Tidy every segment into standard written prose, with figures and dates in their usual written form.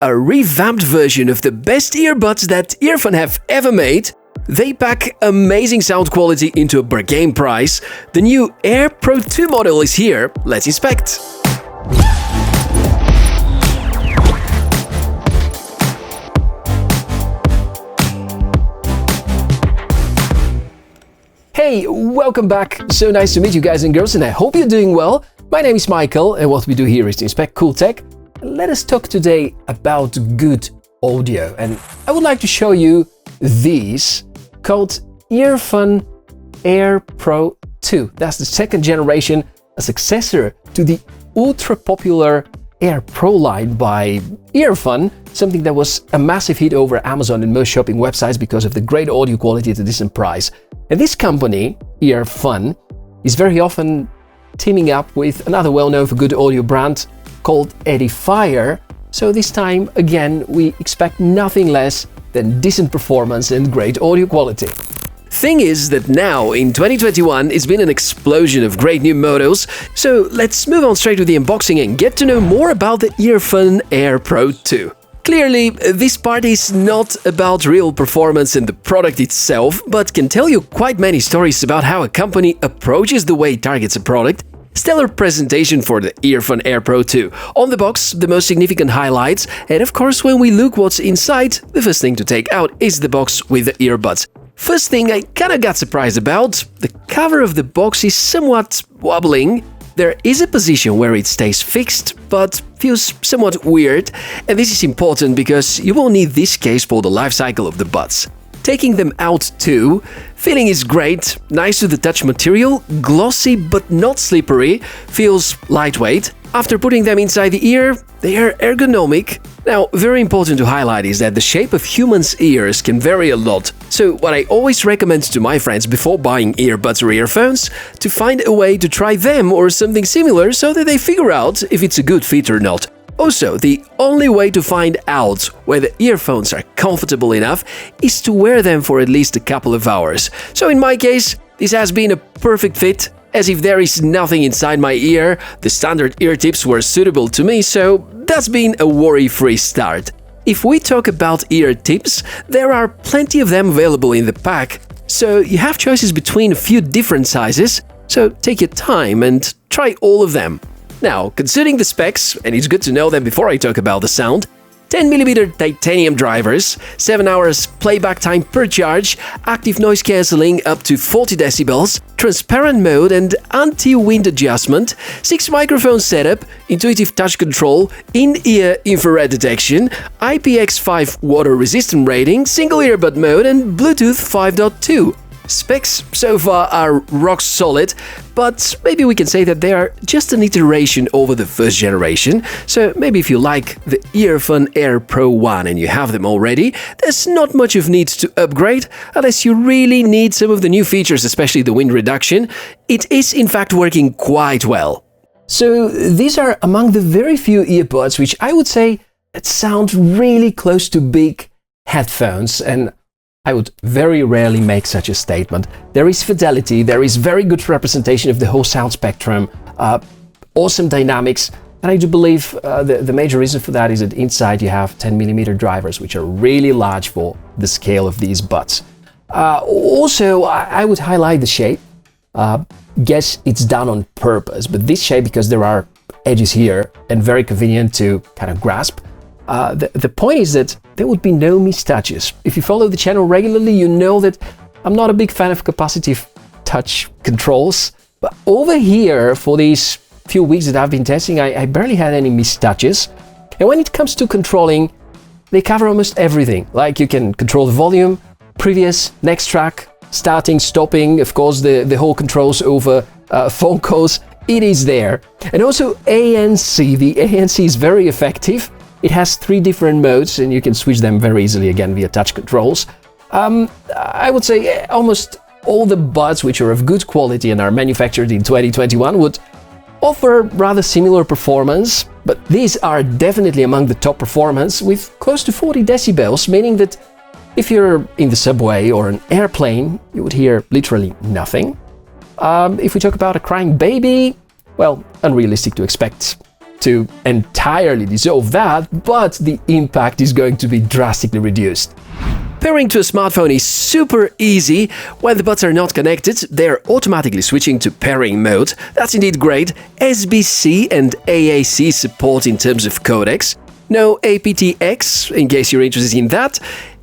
a revamped version of the best earbuds that Earfun have ever made. They pack amazing sound quality into a bargain price. The new Air Pro 2 model is here. Let's inspect. Hey, welcome back. So nice to meet you guys and girls, and I hope you're doing well. My name is Michael, and what we do here is to inspect cool tech. Let us talk today about good audio, and I would like to show you these called Earfun Air Pro 2. That's the second generation, a successor to the ultra popular Air Pro line by Earfun, something that was a massive hit over Amazon and most shopping websites because of the great audio quality at a decent price. And this company, Earfun, is very often teaming up with another well-known for good audio brand called Edifier. So this time, again, we expect nothing less than decent performance and great audio quality. Thing is that now, in 2021, it's been an explosion of great new models, so let's move on straight to the unboxing and get to know more about the Earfun Air Pro 2. Clearly, this part is not about real performance in the product itself, but can tell you quite many stories about how a company approaches the way it targets a product. Stellar presentation for the Earfun Air Pro 2. On the box, the most significant highlights, and of course when we look what's inside, the first thing to take out is the box with the earbuds. First thing I kinda got surprised about, the cover of the box is somewhat wobbling. There is a position where it stays fixed, but feels somewhat weird, and this is important because you will need this case for the life cycle of the buds. Taking them out too, feeling is great, nice to the touch material, glossy but not slippery, feels lightweight. After putting them inside the ear, they are ergonomic. Now, very important to highlight is that the shape of humans' ears can vary a lot. So what I always recommend to my friends before buying earbuds or earphones, to find a way to try them or something similar so that they figure out if it's a good fit or not. Also, the only way to find out whether earphones are comfortable enough is to wear them for at least a couple of hours. So in my case, this has been a perfect fit. As if there is nothing inside my ear, the standard ear tips were suitable to me, so that's been a worry-free start. If we talk about ear tips, there are plenty of them available in the pack, so you have choices between a few different sizes, so take your time and try all of them. Now, considering the specs, and it's good to know them before I talk about the sound, 10mm titanium drivers, 7 hours playback time per charge, active noise cancelling up to 40 decibels, transparent mode and anti-wind adjustment, 6 microphone setup, intuitive touch control, in-ear infrared detection, IPX5 water resistant rating, single earbud mode and Bluetooth 5.2. Specs so far are rock solid, but maybe we can say that they are just an iteration over the first generation, so maybe if you like the Earfun Air Pro 1 and you have them already, there's not much of need to upgrade, unless you really need some of the new features, especially the wind reduction. It is in fact working quite well. So these are among the very few earbuds which I would say that sound really close to big headphones, and I would very rarely make such a statement. There is fidelity, there is very good representation of the whole sound spectrum, awesome dynamics, and I do believe the major reason for that is that inside you have 10mm drivers, which are really large for the scale of these buds. Also, I would highlight the shape. Guess it's done on purpose, but this shape, because there are edges here and very convenient to kind of grasp. The point is that there would be no mistouches. If you follow the channel regularly, you know that I'm not a big fan of capacitive touch controls. But over here, for these few weeks that I've been testing, I barely had any mistouches. And when it comes to controlling, they cover almost everything. Like you can control the volume, previous, next track, starting, stopping, of course, the whole controls over phone calls. It is there. And also ANC. The ANC is very effective. It has 3 different modes and you can switch them very easily again via touch controls. I would say almost all the buds which are of good quality and are manufactured in 2021 would offer rather similar performance, but these are definitely among the top performance with close to 40 decibels, meaning that if you're in the subway or an airplane, you would hear literally nothing. If we talk about a crying baby, well, unrealistic to expect to entirely dissolve that, but the impact is going to be drastically reduced. Pairing to a smartphone is super easy. When the buds are not connected, they're automatically switching to pairing mode. That's indeed great. SBC and AAC support in terms of codecs. No aptX, in case you're interested in that.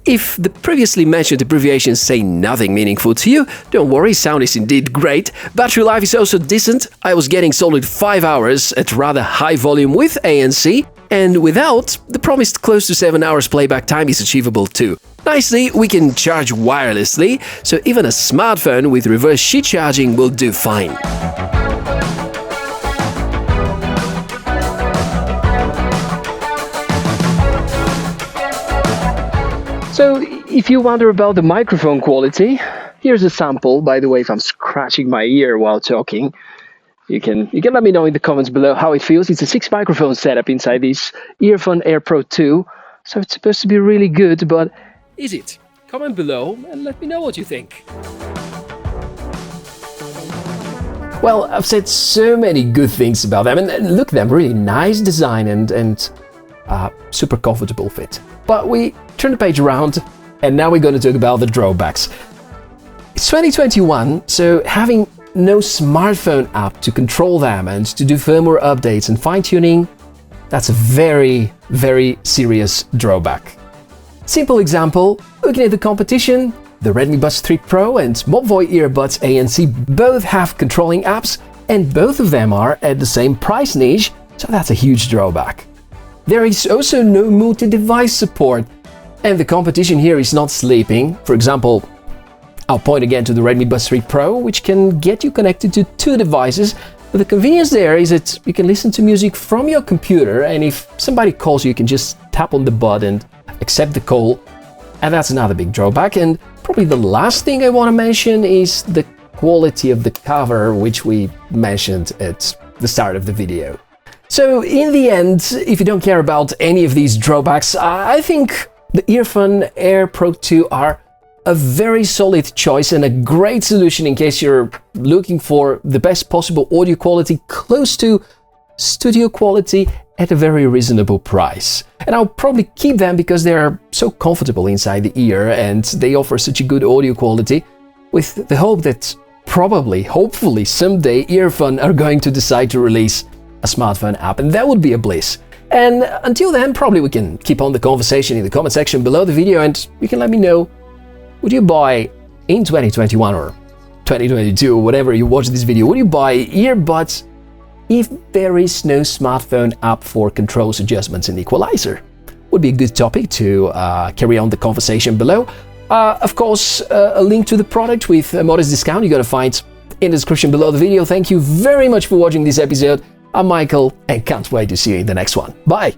If the previously mentioned abbreviations say nothing meaningful to you, don't worry, sound is indeed great. Battery life is also decent. I was getting solid 5 hours at rather high volume with ANC, and without, the promised close to 7 hours playback time is achievable too. Nicely, we can charge wirelessly, so even a smartphone with reverse sheet charging will do fine. So, if you wonder about the microphone quality, here's a sample. By the way, if I'm scratching my ear while talking, you can let me know in the comments below how it feels. It's a 6 microphone setup inside this Earfun Air Pro 2, so it's supposed to be really good, but is it? Comment below and let me know what you think. Well, I've said so many good things about them, and look at them, really nice design and super comfortable fit. But we turn the page around, and now we're going to talk about the drawbacks. It's 2021, so having no smartphone app to control them and to do firmware updates and fine-tuning, that's a very, very serious drawback. Simple example, looking at the competition, the Redmi Buds 3 Pro and Mobvoi Earbuds ANC both have controlling apps, and both of them are at the same price niche, so that's a huge drawback. There is also no multi-device support, and the competition here is not sleeping. For example, I'll point again to the Redmi Buds 3 Pro, which can get you connected to 2 devices, but the convenience there is that you can listen to music from your computer, and if somebody calls you, you can just tap on the button and accept the call, and that's another big drawback. And probably the last thing I want to mention is the quality of the cover, which we mentioned at the start of the video. So in the end, if you don't care about any of these drawbacks, I think the Earfun Air Pro 2 are a very solid choice and a great solution in case you're looking for the best possible audio quality close to studio quality at a very reasonable price. And I'll probably keep them because they are so comfortable inside the ear and they offer such a good audio quality, with the hope that hopefully someday Earfun are going to decide to release a smartphone app, and that would be a bliss. And until then, probably we can keep on the conversation in the comment section below the video, and you can let me know, would you buy in 2021 or 2022, or whatever you watch this video, would you buy earbuds if there is no smartphone app for controls, adjustments and equalizer? Would be a good topic to carry on the conversation below. Of course, a link to the product with a modest discount you're gonna find in the description below the video. Thank you very much for watching this episode. I'm Michael and can't wait to see you in the next one. Bye!